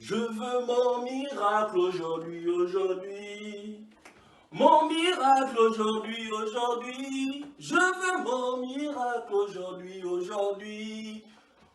Je veux mon miracle aujourd'hui, aujourd'hui. Mon miracle aujourd'hui, aujourd'hui. Je veux mon miracle aujourd'hui, aujourd'hui.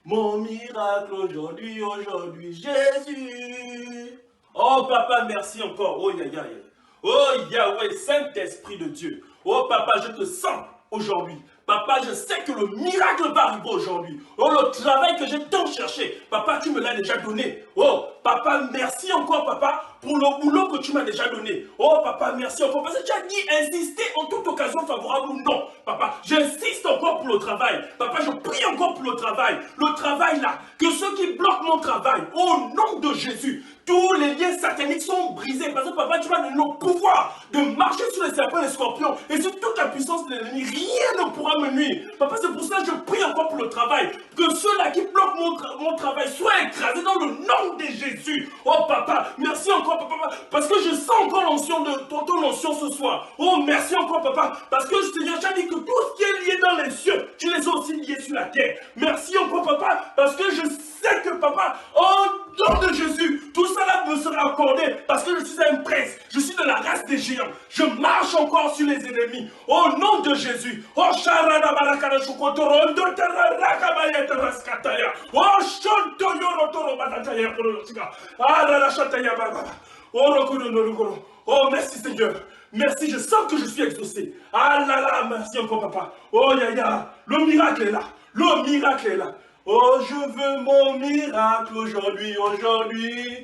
Mon miracle aujourd'hui, aujourd'hui. Jésus. Oh papa, merci encore. Oh Yahweh. Oh Yahweh, Saint-Esprit de Dieu. Oh papa, je te sens aujourd'hui. Papa, je sais que le miracle va arriver aujourd'hui. Oh, le travail que j'ai tant cherché. Papa, tu me l'as déjà donné. Oh, papa, merci encore, papa, pour le boulot que tu m'as déjà donné. Oh, papa, merci encore. Parce que tu as dit insister en toute occasion favorable ou non. Papa, j'insiste encore pour le travail. Papa, je prie encore pour le travail. Le travail là, que ceux qui bloquent mon travail, au nom de Jésus, tous les liens sataniques sont brisés. Parce que papa, tu m'as donné le pouvoir de marcher sur les serpents et les scorpions. Et sur toute la puissance de l'ennemi, rien ne pourra me nuire. Papa, c'est pour ça que je prie encore pour le travail. Que ceux-là qui bloquent mon travail soient écrasés dans le nom de Jésus. Oh papa, merci encore papa. Parce que je sens encore l'onction de ton onction ce soir. Oh merci encore papa. Parce que Seigneur, tu as dit que tout ce qui est lié dans les cieux, tu les as aussi liés sur la terre. Merci encore papa. Parce que je sais que papa, au nom de Jésus, tout ça là me sera accordé. Parce que je suis un prince. Je suis de la race des géants. Je marche encore sur les ennemis. Au nom de Jésus. Oh Sharada Barakara Shukotorondo Terrakabaya Teraskataya. Oh Shonto Yorotoro Batataya Korotika. Ah la Shataya Baba. Oh Rokono Norokoro. Oh merci Seigneur. Merci, je sens que je suis exaucé. Ah là là, merci encore papa. Oh Yaya, le miracle est là. Le miracle est là. Oh, je veux mon miracle aujourd'hui, aujourd'hui.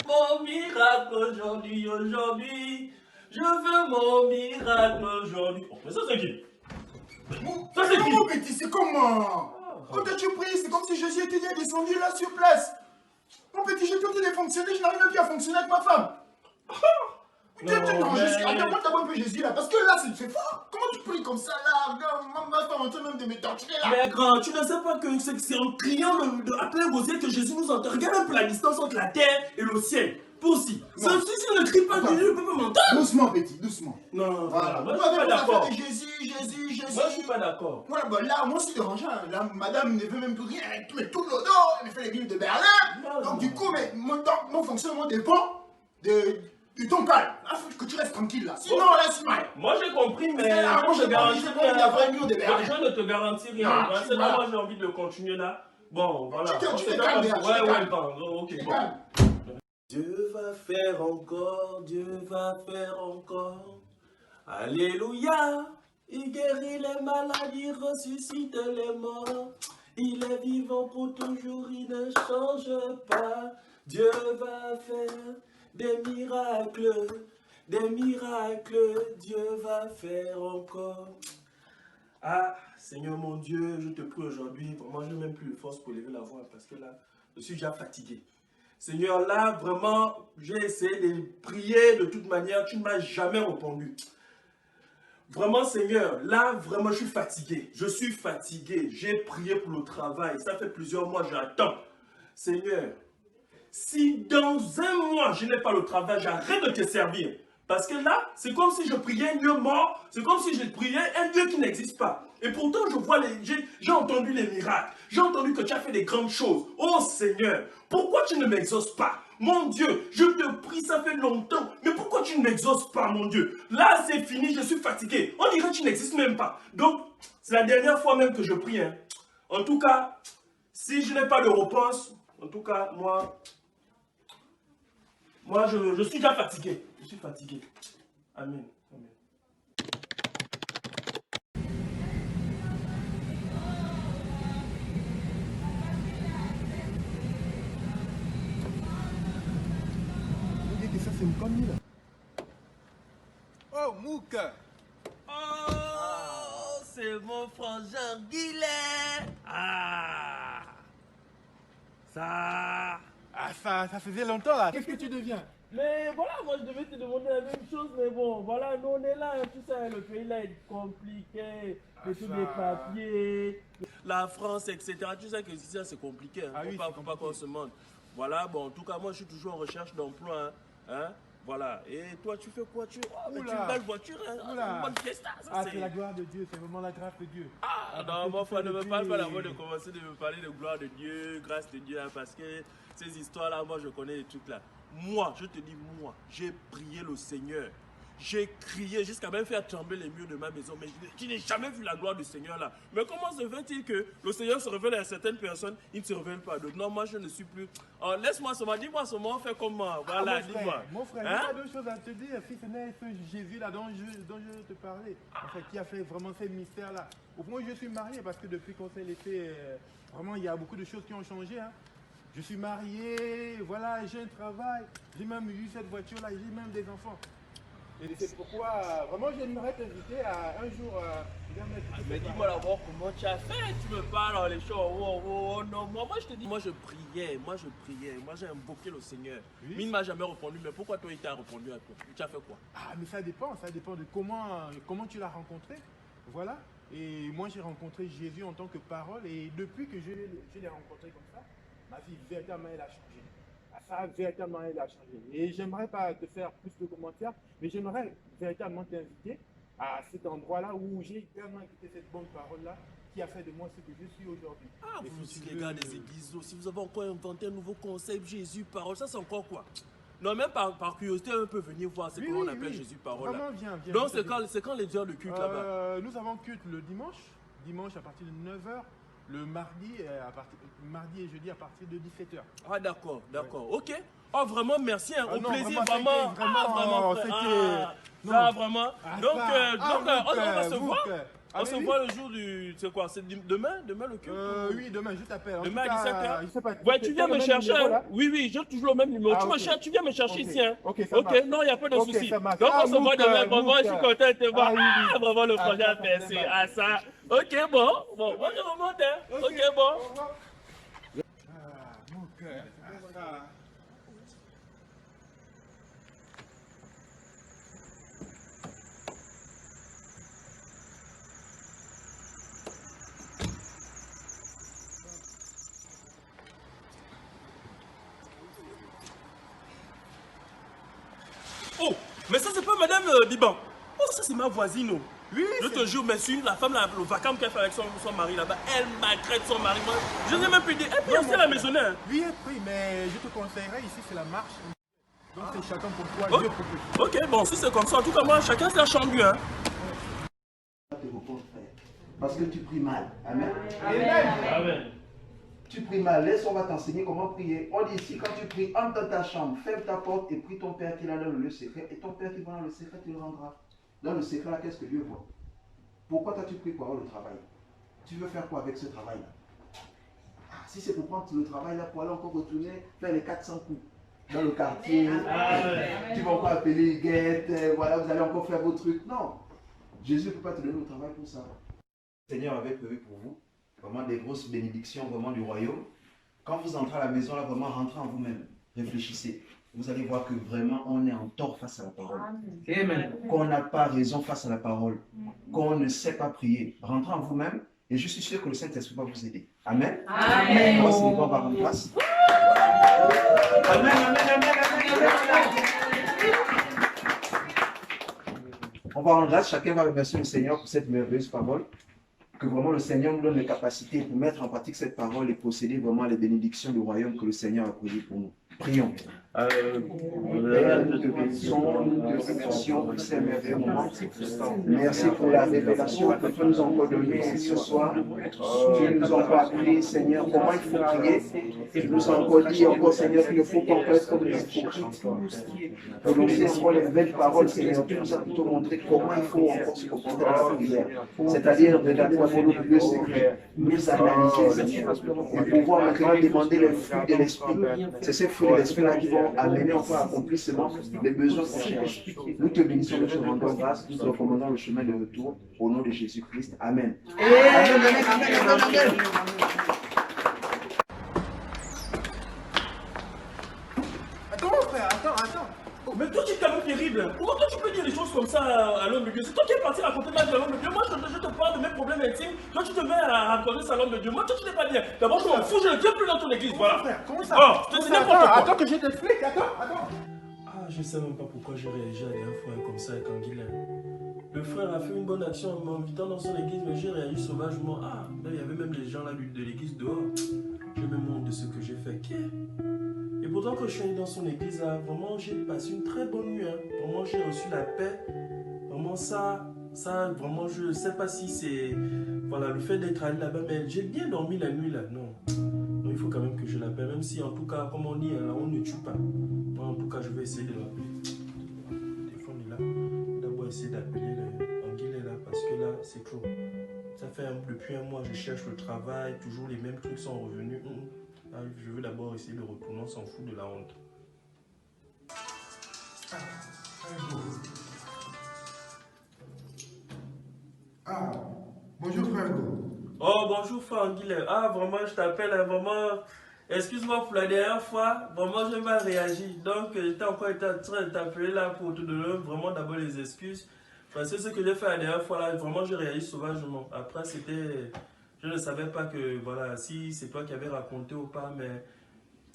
Mon miracle aujourd'hui, aujourd'hui. Je veux mon miracle aujourd'hui. Oh, mais ça c'est qui? Ça c'est qui? Mon petit, c'est comment? Quand tu pries, c'est comme si Jésus était déjà descendu là sur place. Mon petit, j'ai tenté de fonctionner, je n'arrive même plus à fonctionner avec ma femme. Non, Jésus, attends-moi d'abord un peu Jésus là, parce que là c'est fort. Comment tu pries comme ça là? Ma femme est en train même de me torturer là. Mais grand, tu ne sais pas que c'est en criant à plein gosier que Jésus nous entend. Regarde un peu la distance entre la terre et le ciel. Aussi. Si je ne crie pas, Jésus ne peut pas m'entendre. Doucement, petit, doucement. Non, voilà. Moi, je suis pas d'accord. Jésus. Moi, je suis pas d'accord. Voilà, bah là, moi, c'est dérangeant. Là, madame ne veut même plus rien. Elle met tout le dos, elle me fait les villes de Berlin. Donc, du coup, mais mon fonctionnement dépend de ton calme. Il faut que tu restes tranquille là. Sinon, laisse-moi. Moi, j'ai compris, mais moi, je garantis rien. Je ne te garantis rien. C'est là, moi, j'ai envie de continuer là. Bon, voilà. Tu te calmes. Ouais, ok, bon. Dieu va faire encore, Dieu va faire encore. Alléluia. Il guérit les maladies, ressuscite les morts. Il est vivant pour toujours, il ne change pas. Dieu va faire des miracles, Dieu va faire encore. Ah, Seigneur mon Dieu, je te prie aujourd'hui, vraiment, je n'ai même plus de force pour lever la voix parce que là, je suis déjà fatigué. Seigneur, là, vraiment, j'ai essayé de prier de toute manière, tu ne m'as jamais répondu. Vraiment, Seigneur, là, vraiment, je suis fatigué. J'ai prié pour le travail. Ça fait plusieurs mois, j'attends. Seigneur, si dans un mois, je n'ai pas le travail, j'arrête de te servir. Parce que là, c'est comme si je priais un Dieu mort. C'est comme si je priais un Dieu qui n'existe pas. Et pourtant, j'ai entendu les miracles. J'ai entendu que tu as fait des grandes choses. Oh Seigneur, pourquoi tu ne m'exauces pas? Mon Dieu, je te prie, ça fait longtemps. Mais pourquoi tu ne m'exauces pas, mon Dieu? Là, c'est fini, je suis fatigué. On dirait que tu n'existes même pas. Donc, c'est la dernière fois même que je prie. Hein. En tout cas, si je n'ai pas de réponse, en tout cas, moi, je suis déjà fatigué. Je suis fatigué. Amen. Amen. Vous dites que ça, c'est comme lui là. Oh, Mouk. Oh, c'est mon frangin Guilet. Ah, ça... Ah, ça faisait longtemps là. Qu'est-ce que tu deviens? Mais voilà, moi je devais te demander la même chose, mais bon, voilà, nous on est là, tu sais, le pays là est compliqué, tous les papiers, la France, etc. Tu sais que ici c'est compliqué, hein. Faut pas qu'on se mente. Voilà, bon, en tout cas, moi je suis toujours en recherche d'emploi, hein. Voilà. Et toi, tu fais quoi? Mais tu as Oula. une belle voiture, hein? Oula. Une bonne fiesta, ça Ah, c'est... c'est la gloire de Dieu, c'est vraiment la grâce de Dieu. Ah, non, mon frère, ne me parle pas d'abord de commencer de me parler de gloire de Dieu, grâce de Dieu, hein, parce que ces histoires-là, moi, je connais les trucs là. Moi, je te dis, moi, j'ai prié le Seigneur. J'ai crié jusqu'à même faire trembler les murs de ma maison, mais je n'ai jamais vu la gloire du Seigneur là. Mais comment se fait-il que le Seigneur se révèle à certaines personnes, il ne se révèle pas à d'autres? Non, moi je ne suis plus. Oh, laisse-moi seulement, dis-moi seulement, fais comment? Voilà, dis-moi. Mon frère, Hein? il y a deux choses à te dire. Si ce n'est ce Jésus là dont je te parlais, en fait, qui a fait vraiment ces mystères là. Au fond, je suis marié parce que depuis qu'on s'est laissé, vraiment, il y a beaucoup de choses qui ont changé. Hein. Je suis marié, voilà, j'ai un travail, j'ai même eu cette voiture là, j'ai même des enfants. Et c'est pourquoi, vraiment, j'aimerais t'inviter à un jour. Mais dis-moi d'abord comment tu as fait, tu me parles dans les choses, oh, non, moi je te dis, moi j'ai invoqué le Seigneur. Oui. Il ne m'a jamais répondu, mais pourquoi toi il t'a répondu à toi? Tu as fait quoi? Ah, mais ça dépend de comment tu l'as rencontré. Voilà. Et moi, j'ai rencontré Jésus en tant que parole, et depuis que je l'ai rencontré comme ça, ma vie véritablement elle a changé. Ça véritablement elle a changé. Et j'aimerais pas te faire plus de commentaires, mais j'aimerais véritablement t'inviter à cet endroit-là où j'ai vraiment écouté cette bonne parole-là qui a fait de moi ce que je suis aujourd'hui. Ah, Et vous si aussi tu les gars veux- des églises, si vous avez encore inventé un nouveau concept, Jésus parole, ça c'est encore quoi? Non, même par curiosité, on peut venir voir ce Oui, qu'on oui, appelle oui. Jésus parole. Là. Vraiment, viens. Donc c'est quand les heures de culte là-bas? Nous avons culte le dimanche à partir de 9h, le mardi et jeudi à partir de 17h. Ah d'accord, ok. Oh vraiment merci, hein, au non, plaisir, vraiment, vraiment. c'était- non. Ça vraiment. Ah, Donc, ça. on va se voir. Bouc. On se Allez, voit le jour du... C'est quoi? C'est demain le culte? oui, demain, je t'appelle. En Demain tout à cas, 17h? je sais pas, Ouais, tu viens as le me même chercher. numéro, Hein. là? Oui, j'ai toujours le même numéro. Ah, Tu viens me chercher Ok. ici. Hein. Ok, ça marche. Non, il n'y a pas de Ok, souci. ça marche. Donc, Ah, on se voit Bouc, demain. Vraiment, je suis Bouc. content de te voir. Ah, oui, oui. Ah, vraiment, le Ah, projet ça, a ça, percé. ça, Ah, ça. Ok, bon, moi, je remonte. Hein. Ok, bon. Ah, mon cœur. Ah, ça. Oh, mais ça, c'est pas Madame Biban. Oh, ça, c'est ma voisine. Oh. Oui, Je te jure, mais la femme, le vacarme qu'elle fait avec son mari là-bas, elle maltraite son mari. Moi, je n'ai même plus dit. Et puis, c'est la maisonnée. Hein. Oui, mais je te conseillerais ici, c'est la marche. Donc, c'est chacun pour toi, Dieu pour lui. Ok, bon, si c'est comme ça, en tout cas, moi, chacun sa chambre, hein. Te repose, frère. Parce que tu pries mal. Amen. Amen. Tu pries mal. Laisse, on va t'enseigner comment prier. On dit ici, quand tu pries, entre dans ta chambre, ferme ta porte et prie ton Père qui est là dans le lieu secret. Et ton Père qui va dans le secret, tu le rendras. Dans le secret, là, qu'est-ce que Dieu voit? Pourquoi toi tu pries pour avoir le travail? Tu veux faire quoi avec ce travail-là? Ah, si c'est pour prendre le travail là, pour aller encore retourner faire les 400 coups dans le quartier, tu vas encore appeler Huguette, voilà, vous allez encore faire vos trucs. Non. Jésus ne peut pas te donner le travail pour ça. Le Seigneur avait prévu pour vous vraiment des grosses bénédictions vraiment du royaume. Quand vous entrez à la maison, là, vraiment rentrez en vous-même. Réfléchissez. Vous allez voir que vraiment on est en tort face à la parole. Amen. Qu'on n'a pas raison face à la parole. Qu'on ne sait pas prier. Rentrez en vous-même et je suis sûr que le Saint-Esprit va vous aider. Amen. Amen. Moi, c'est le bon par en place. Amen, amen. On va rendre grâce, chacun va remercier le Seigneur pour cette merveilleuse parole. Que vraiment le Seigneur nous donne les capacités pour mettre en pratique cette parole et posséder vraiment les bénédictions du royaume que le Seigneur a prévu pour nous. Prions. Père, nous te bénissons, nous te remercions pour ces merveilleux moments. Merci pour la révélation que tu nous as encore donnée ce soir. Tu nous as encore appris, Seigneur, comment il faut prier. Tu nous as encore dit, Seigneur, qu'il ne faut pas être comme des hypocrites. Prononcer sur les belles paroles, Seigneur. Tu nous as plutôt montré comment il faut encore se comporter dans la prière. C'est-à-dire regarder dans nos lieux secrets, nous analyser, Seigneur, et pouvoir maintenant demander les fruits de l'esprit. C'est ces fruits de l'esprit-là qui vont amener enfin accomplissement des besoins qu'on cherche. Nous te bénissons, nous te rendons grâce, nous te recommandons le chemin de retour au nom de Jésus-Christ. Amen. Amen, amen, amen, amen. Attends, mon frère, attends. Mais toi, tu es quand même terrible. Comment toi, tu peux dire des choses comme ça à l'homme de Dieu? C'est toi qui es parti raconter ma vie à l'homme de Dieu. Moi, je te parle de mes problèmes intimes. Toi, tu te mets à raconter ça à l'homme de Dieu. Moi, toi, tu n'es pas bien. D'abord, je m'en fous, je ne viens plus dans ton église. Voilà. Frère, comment ça? Oh, je te dis n'importe quoi. Attends que je t'explique, attends. Ah, je je ne sais même pas pourquoi j'ai réagi la dernière fois comme ça avec Anguilla. Le frère a fait une bonne action en m'invitant dans son église, mais j'ai réagi sauvagement. Ah, là, il y avait même les gens là de l'église dehors. J'ai même honte de ce que j'ai fait. Et pourtant, quand je suis allé dans son église, là, vraiment, j'ai passé une très bonne nuit. Hein. Vraiment, j'ai reçu la paix. Vraiment, ça, vraiment, je ne sais pas si c'est voilà, le fait d'être allé là-bas, mais j'ai bien dormi la nuit là. Non. Donc, il faut quand même que je l'appelle, même si en tout cas, comme on dit, là, on ne tue pas. Moi, en tout cas, je vais essayer de l'appeler. Le téléphone est là. D'abord, essayer d'appeler Anguilla là, parce que là, c'est trop. Ça fait depuis un mois, je cherche le travail, toujours les mêmes trucs sont revenus. Ah, je veux d'abord essayer de retourner, on s'en fout de la honte. Ah, bonjour frère Hugo. Oh, bonjour frère Anguilla. Ah, vraiment, je t'appelle, hein, vraiment. Excuse-moi pour la dernière fois, vraiment, j'ai mal réagi. Donc, j'étais encore en train de t'appeler là pour te donner vraiment d'abord les excuses. Parce que ce que j'ai fait la dernière fois là, vraiment, j'ai réagi sauvagement. Après, c'était. Je ne savais pas que, voilà, si c'est toi qui avais raconté ou pas, mais.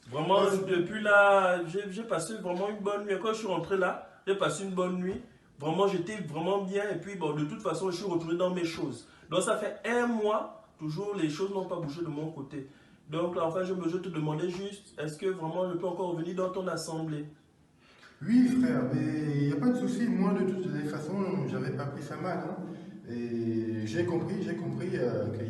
Vraiment, depuis là, j'ai passé vraiment une bonne nuit. Quand je suis rentré là, j'ai passé une bonne nuit. Vraiment, j'étais vraiment bien. Et puis, bon, de toute façon, je suis retourné dans mes choses. Donc, ça fait un mois, toujours, les choses n'ont pas bougé de mon côté. Donc, là, enfin, je te demandais juste, est-ce que vraiment je peux encore revenir dans ton assemblée? Oui frère, mais il n'y a pas de souci, moi de toutes les façons, j'avais pas pris ça mal. Hein. Et j'ai compris qu'il y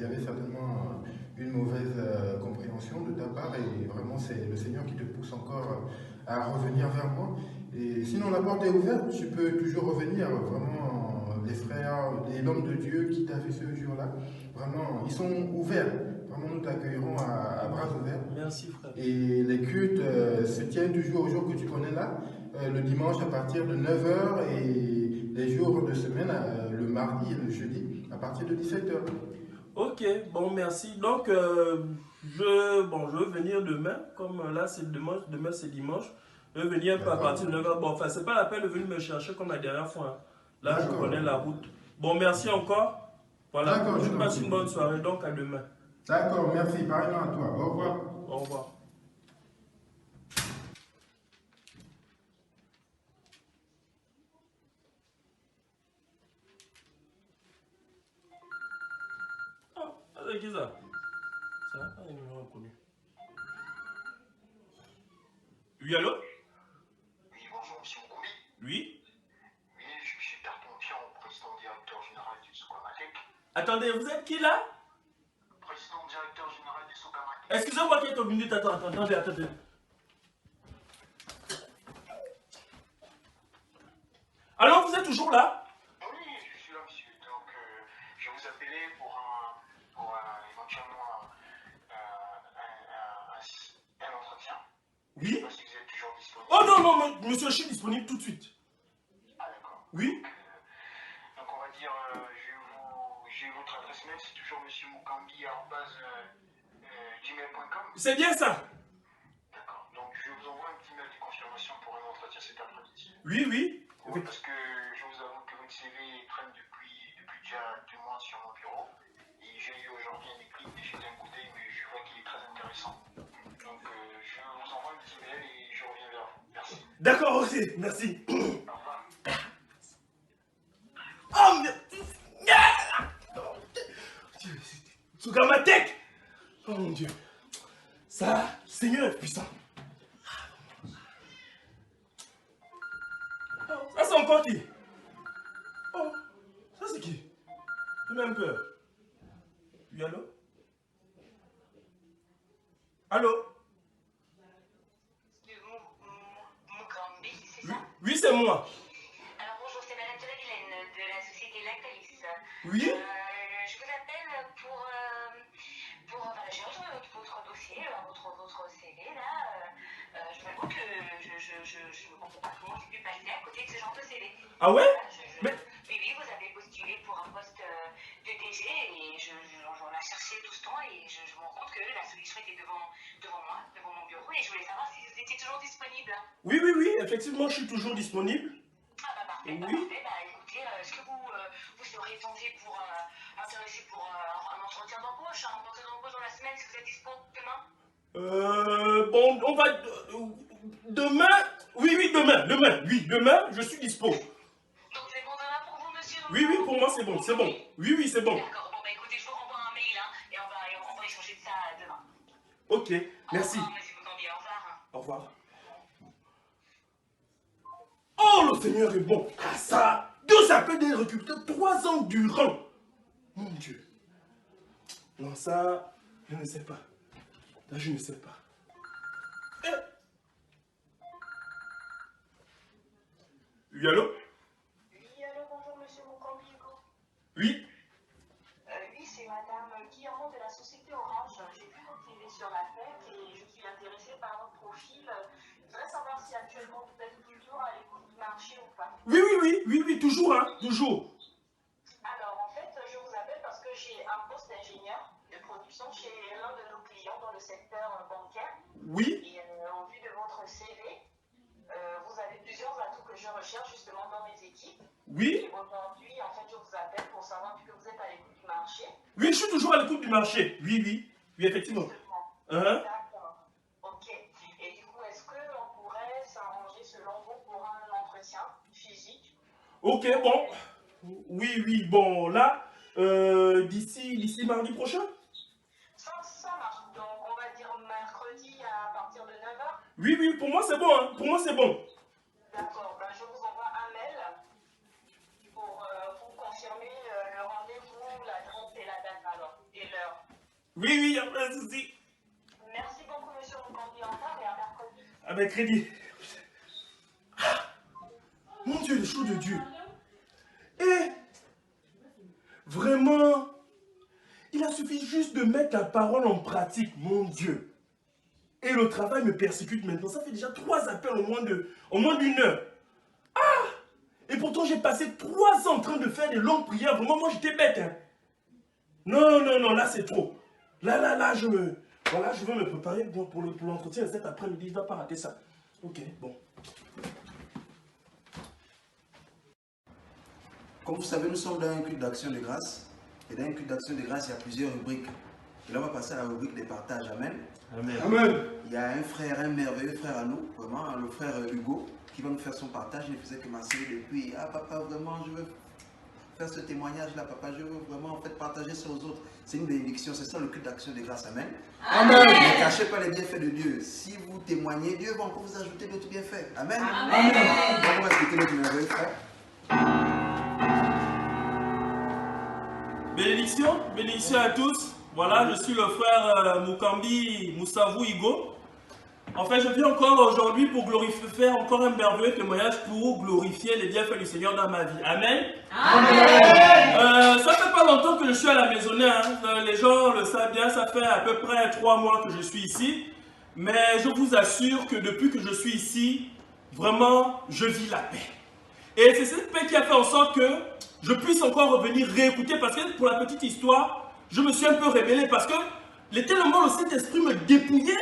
avait certainement une mauvaise compréhension de ta part et vraiment c'est le Seigneur qui te pousse encore à revenir vers moi. Et sinon la porte est ouverte, tu peux toujours revenir, vraiment les frères, l'homme de Dieu qui t'a fait ce jour-là, vraiment ils sont ouverts, vraiment nous t'accueillerons à bras ouverts. Merci, frère. Et les cultes se tiennent toujours au jour que tu connais là, le dimanche à partir de 9 heures et les jours de semaine, le mardi et le jeudi, à partir de 17 heures. Ok, bon, merci. Donc, je veux venir demain, comme là, c'est demain c'est dimanche. Je vais venir un peu à partir de 9h. Bon, enfin, c'est pas la peine de venir me chercher comme la dernière fois. Hein. Là, je connais la route. Bon, merci encore. Voilà, je passe une bonne soirée, donc à demain. D'accord, merci, pareillement à toi. Au revoir. Au revoir. Ah, c'est qui ça? Ça, un numéro inconnu. Oui, allô? Oui, bonjour, monsieur Moukoumi. Oui? Oui, je suis Berton Pion, président directeur général du Soukamatek. Attendez, vous êtes qui là? Président directeur général du Soukamatek. Excusez-moi quelques minutes, attendez. Alors, vous êtes toujours là? Oui, je suis là, monsieur. Donc, je vous appelais pour éventuellement un entretien. Je ne sais Oui? pas si vous êtes toujours disponible. Oh non, monsieur, je suis disponible tout de suite. Ah, d'accord. Oui? Donc, on va dire, j'ai votre adresse mail, c'est toujours monsieurmoukambi@gmail.com. C'est bien ça? D'accord. Donc, je vous envoie un petit mail de confirmation pour un entretien cet après-midi. Oui. Oui, parce que je vous avoue que votre CV traîne depuis déjà 2 mois sur mon bureau. Et j'ai eu aujourd'hui un déclic, j'ai jeté un coup d'œil, mais je vois qu'il est très intéressant. Donc je vous envoie un petit mail et je reviens vers vous. Merci. D'accord, ok, merci. Au revoir. Oh, mais... Soukamatek! Oh mon Dieu. Ça, Seigneur est puissant. Oh, ça c'est encore qui? Oh, ça c'est qui? J'ai même peur. Oui, allô? Allô? Moukambi, c'est ça? Oui, c'est moi. Alors bonjour, c'est Madame Théodulaine de la société Lactalis. Oui? Je vous appelle voilà, j'ai reçu votre dossier, votre CV là. Je vous avoue que je ne comprends pas comment j'ai pu passer à côté de ce genre de CV. Ah ouais? Voilà, oui, vous avez postulé pour un poste de DG et j'en ai cherché tout ce temps et je me rends compte que la solution était devant moi, devant mon bureau et je voulais savoir si vous étiez toujours disponible. Oui, effectivement, je suis toujours disponible. Ah bah parfait, Oui. parfait. Bah écoutez, est-ce que vous serez intéressé pour un entretien d'embauche, un entretien d'embauche dans la semaine si vous êtes dispo demain? Bon, on va... Demain, Oui, oui, demain, je suis dispo. Donc c'est bon demain pour vous, monsieur? Oui, oui, pour moi c'est bon, c'est bon. Oui, oui, c'est bon. D'accord, bon bah écoutez, je vous renvoie un mail hein, et on va échanger de ça demain. Ok, merci. Au revoir, monsieur Mukambi, au revoir. Au revoir. Oh, le Seigneur est bon. Ah ça, 2 appels des recruteurs 3 ans durant. Mon Dieu. Non, ça, je ne sais pas. Là, je ne sais pas. Eh. Oui, allô? Oui, allô, bonjour, monsieur Mukambi. Oui? Oui, c'est madame Guillermo de la société Orange. J'ai vu votre CV sur la tête et je suis intéressée par votre profil. Je voudrais savoir si actuellement vous êtes toujours à l'écoute du marché ou pas. Oui, toujours, hein, toujours. Alors, en fait, je vous appelle parce que j'ai un poste d'ingénieur de production chez l'un de nos clients dans le secteur bancaire. Oui, Et en vue de votre CV, vous avez plusieurs atouts que je recherche justement dans mes équipes. oui. Et aujourd'hui, en fait, je vous appelle pour savoir que vous êtes à l'écoute du marché. Oui, je suis toujours à l'écoute du marché. Oui, effectivement. Hein? D'accord. Ok. Et du coup, est-ce qu'on pourrait s'arranger selon vous pour un entretien physique? Ok, bon. Oui, bon, là, d'ici mardi prochain? Ça marche. Donc, on va dire mercredi à partir de 9h. Oui, pour moi c'est bon, hein. Pour moi c'est bon. D'accord. Ben, je vous envoie un mail pour vous confirmer le rendez-vous, l'adresse et la date alors, et l'heure. Oui, il n'y a pas de souci. Merci beaucoup, monsieur Mukambi, en retard et à mercredi. Avec crédit. Mon Dieu, les choses de Dieu. Et vraiment, il a suffi juste de mettre la parole en pratique, mon Dieu. Et le travail me persécute maintenant. Ça fait déjà 3 appels en moins d'une heure. Ah! Et pourtant, j'ai passé 3 ans en train de faire des longues prières. Vraiment, moi, j'étais bête. Hein. Non, là, c'est trop. Là, je veux me préparer pour l'entretien cet après-midi. Je ne dois pas rater ça. Ok, bon. Comme vous savez, nous sommes dans un culte d'action de grâce. Et dans un culte d'action de grâce, il y a plusieurs rubriques. Et là, on va passer à la rubrique des partages. Amen. Amen. Il y a un merveilleux frère à nous, vraiment, le frère Hugo, qui va nous faire son partage. Il ne faisait que m'assurer depuis. Ah, papa, vraiment, je veux faire ce témoignage-là, papa. Je veux vraiment, en fait, partager ça aux autres. C'est une bénédiction. C'est ça le culte d'action de grâce. Amen. Amen. Ne cachez pas les bienfaits de Dieu. Si vous témoignez, Dieu va encore vous ajouter d'autres bienfaits. Amen. Donc, on va écouter notre merveilleux frère. Bénédiction à tous. Voilà, je suis le frère Mukambi Moussavou Igo. En fait, je viens encore aujourd'hui pour faire encore un merveilleux témoignage pour glorifier les bienfaits du Seigneur dans ma vie. Amen. Ça fait pas longtemps que je suis à la maisonnée. Hein. Les gens le savent bien, ça fait à peu près 3 mois que je suis ici. Mais je vous assure que depuis que je suis ici, vraiment, je vis la paix. Et c'est cette paix qui a fait en sorte que je puisse encore revenir réécouter. Parce que pour la petite histoire, je me suis un peu rebellé parce que tellement le Saint-Esprit me dépouillait.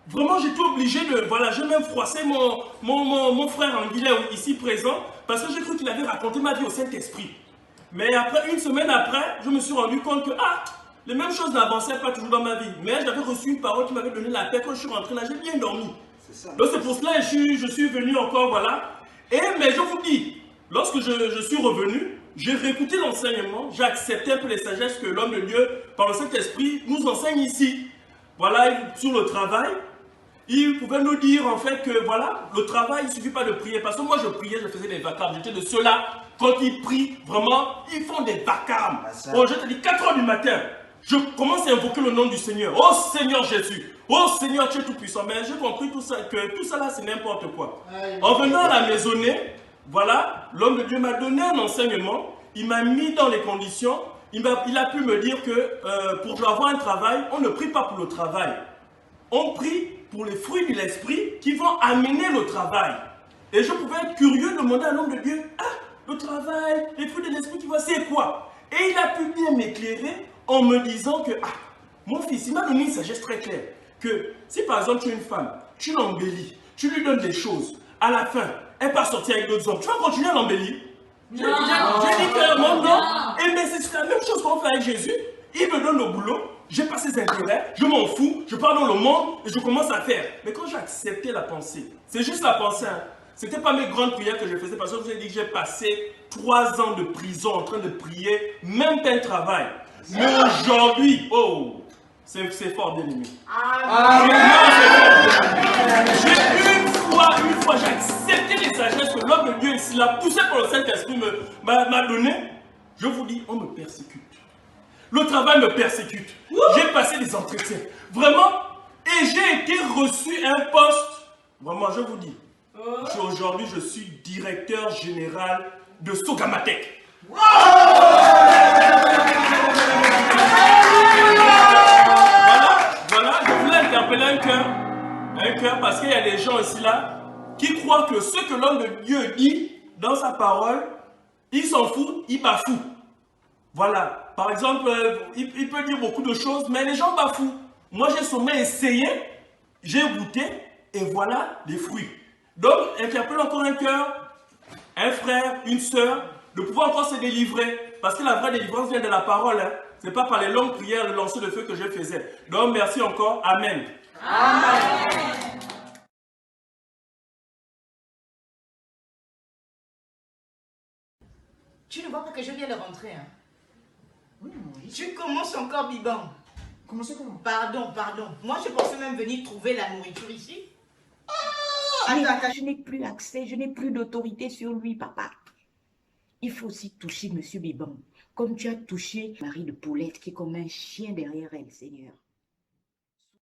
Vraiment, j'étais obligé de... Voilà, j'ai même froissé mon frère Anguillet ici présent parce que j'ai cru qu'il avait raconté ma vie au Saint-Esprit. Mais après, une semaine après, je me suis rendu compte que les mêmes choses n'avançaient pas toujours dans ma vie. Mais j'avais reçu une parole qui m'avait donné la paix. Quand je suis rentré là, j'ai bien dormi. Donc c'est pour cela que je suis venu encore, voilà. Mais je vous dis, lorsque je suis revenu, j'ai réécouté l'enseignement, j'ai accepté un peu les sagesses que l'homme de Dieu, par le Saint-Esprit, nous enseigne ici. Voilà, sur le travail. Il pouvait nous dire en fait que voilà, le travail, il ne suffit pas de prier. Parce que moi je priais, je faisais des vacarmes. J'étais de ceux-là, quand ils prient, vraiment, ils font des vacarmes. Oh, je te dis, 4 h du matin, je commence à invoquer le nom du Seigneur. Oh Seigneur Jésus, oh Seigneur, tu es tout puissant. Mais j'ai compris tout ça, que tout ça là, c'est n'importe quoi. En venant à la maisonnée, voilà, l'homme de Dieu m'a donné un enseignement. Il m'a mis dans les conditions. Il a pu me dire que pour avoir un travail, on ne prie pas pour le travail. On prie pour les fruits de l'esprit qui vont amener le travail. Et je pouvais être curieux de demander à l'homme de Dieu, le travail, les fruits de l'esprit qui vont, c'est quoi? Et il a pu bien m'éclairer en me disant que, mon fils, il m'a donné une sagesse très claire, que si par exemple tu es une femme, tu l'embellis, tu lui donnes des choses, à la fin, elle part sortir avec d'autres hommes, tu vas continuer à l'embellir? J'ai dit clairement non. Et mais c'est la même chose qu'on fait avec Jésus. Il me donne le boulot, j'ai pas ses intérêts, je m'en fous, je pars dans le monde et je commence à faire. Mais quand j'ai accepté la pensée, c'est juste la pensée, hein. C'était pas mes grandes prières que je faisais parce que je vous ai dit que j'ai passé 3 ans de prison en train de prier, même pas un travail. Mais aujourd'hui, oh, c'est fort bien aimé. Une fois, j'ai accepté les sagesses que l'homme de Dieu ici, l'a poussé par le Saint-Esprit, m'a donné. Je vous dis, on me persécute. Le travail me persécute. J'ai passé des entretiens. Vraiment. Et j'ai été reçu un poste. Vraiment, je vous dis. Aujourd'hui, je suis directeur général de Sogamatec. Voilà, je voulais interpeller un cœur, parce qu'il y a des gens ici là qui croient que ce que l'homme de Dieu dit dans sa parole, il s'en fout, il bafoue. Voilà, par exemple, il peut dire beaucoup de choses, mais les gens bafouent. Moi, j'ai seulement essayé, j'ai goûté, et voilà les fruits. Donc, interpelle encore un cœur, un frère, une sœur, de pouvoir encore se délivrer. Parce que la vraie délivrance vient de la parole. Hein. Ce n'est pas par les longues prières, le lancer de feu que je faisais. Donc, merci encore. Amen. Amen. Tu ne vois pas que je viens de rentrer, hein? Oui, maman. Tu commences encore, Biban. Comment ça, comment? Pardon. Moi, je pensais même venir trouver la nourriture ici. Mais Attends. je n'ai plus accès, je n'ai plus d'autorité sur lui, papa. Il faut aussi toucher Monsieur Biban, comme tu as touché Marie de Paulette, qui est comme un chien derrière elle, Seigneur.